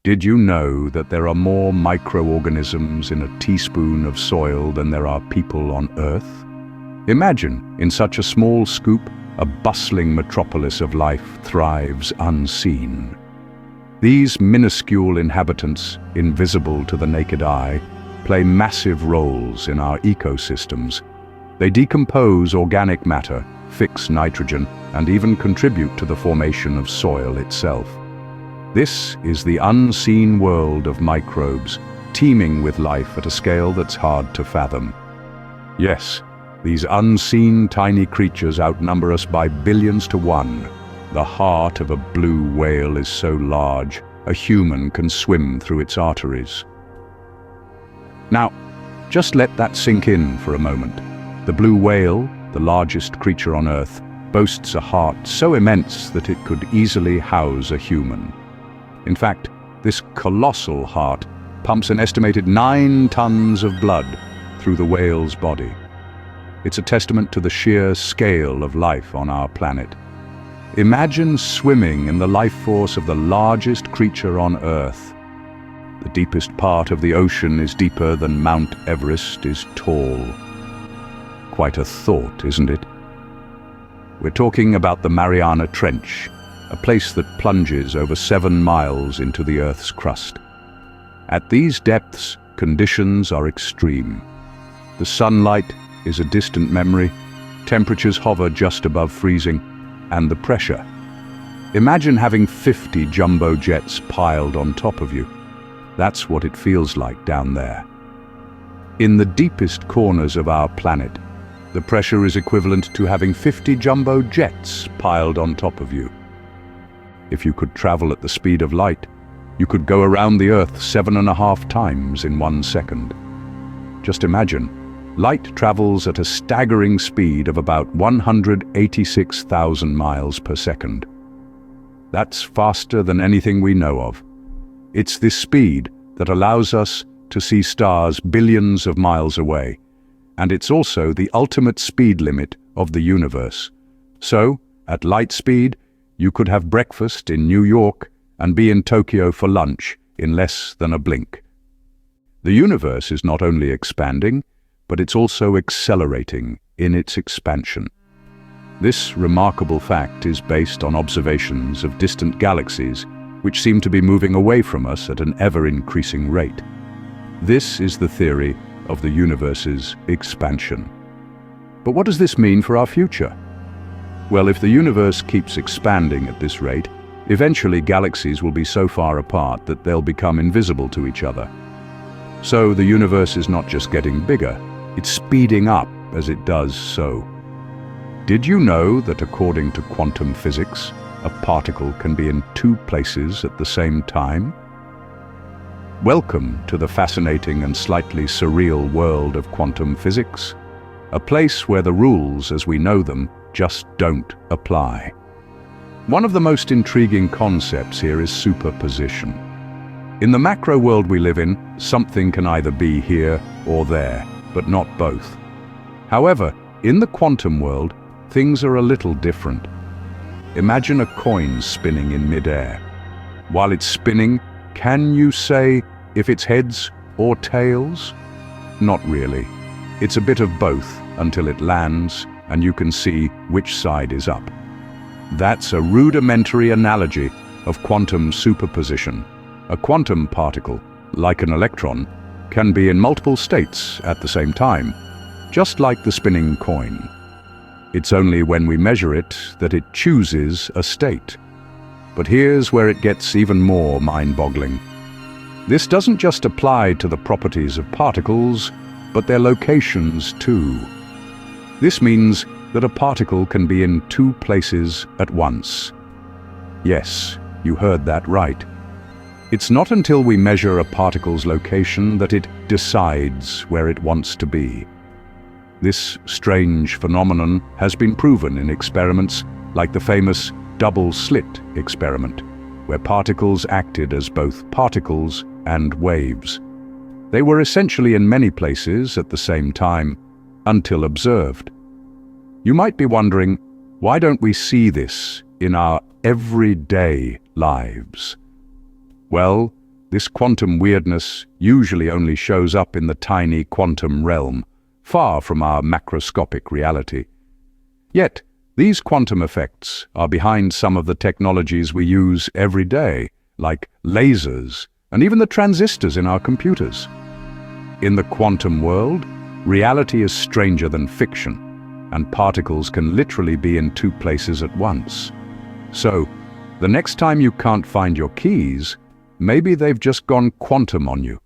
Did you know that there are more microorganisms in a teaspoon of soil than there are people on Earth? Imagine, in such a small scoop, a bustling metropolis of life thrives unseen. These minuscule inhabitants, invisible to the naked eye, play massive roles in our ecosystems. They decompose organic matter, fix nitrogen, and even contribute to the formation of soil itself. This is the unseen world of microbes, teeming with life at a scale that's hard to fathom. Yes, these unseen tiny creatures outnumber us by billions to one. The heart of a blue whale is so large, a human can swim through its arteries. Now, just let that sink in for a moment. The blue whale, the largest creature on Earth, boasts a heart so immense that it could easily house a human. In fact, this colossal heart pumps an estimated 9 tons of blood through the whale's body. It's a testament to the sheer scale of life on our planet. Imagine swimming in the life force of the largest creature on Earth. The deepest part of the ocean is deeper than Mount Everest is tall. Quite a thought, isn't it? We're talking about the Mariana Trench, a place that plunges over 7 miles into the Earth's crust. At these depths, conditions are extreme. The sunlight is a distant memory, temperatures hover just above freezing, and the pressure. Imagine having 50 jumbo jets piled on top of you. That's what it feels like down there. In the deepest corners of our planet, the pressure is equivalent to having 50 jumbo jets piled on top of you. If you could travel at the speed of light, you could go around the Earth 7.5 times in 1 second. Just imagine, light travels at a staggering speed of about 186,000 miles per second. That's faster than anything we know of. It's this speed that allows us to see stars billions of miles away, and it's also the ultimate speed limit of the universe. So, at light speed, you could have breakfast in New York and be in Tokyo for lunch in less than a blink. The universe is not only expanding, but it's also accelerating in its expansion. This remarkable fact is based on observations of distant galaxies, which seem to be moving away from us at an ever-increasing rate. This is the theory of the universe's expansion. But what does this mean for our future? Well, if the universe keeps expanding at this rate, eventually galaxies will be so far apart that they'll become invisible to each other. So the universe is not just getting bigger, it's speeding up as it does so. Did you know that according to quantum physics, a particle can be in 2 places at the same time? Welcome to the fascinating and slightly surreal world of quantum physics, a place where the rules as we know them just don't apply. One of the most intriguing concepts here is superposition. In the macro world we live in, something can either be here or there, but not both. However, in the quantum world, things are a little different. Imagine a coin spinning in midair. While it's spinning, can you say if it's heads or tails? Not really. It's a bit of both until it lands and you can see which side is up. That's a rudimentary analogy of quantum superposition. A quantum particle, like an electron, can be in multiple states at the same time, just like the spinning coin. It's only when we measure it that it chooses a state. But here's where it gets even more mind-boggling. This doesn't just apply to the properties of particles, but their locations too. This means that a particle can be in 2 places at once. Yes, you heard that right. It's not until we measure a particle's location that it decides where it wants to be. This strange phenomenon has been proven in experiments like the famous double-slit experiment, where particles acted as both particles and waves. They were essentially in many places at the same time, until observed. You might be wondering, why don't we see this in our everyday lives? Well, This quantum weirdness usually only shows up in the tiny quantum realm, far from our macroscopic reality. Yet, these quantum effects are behind some of the technologies we use every day, like lasers and even the transistors in our computers. In the quantum world, reality is stranger than fiction, and particles can literally be in two places at once. So, the next time you can't find your keys, maybe they've just gone quantum on you.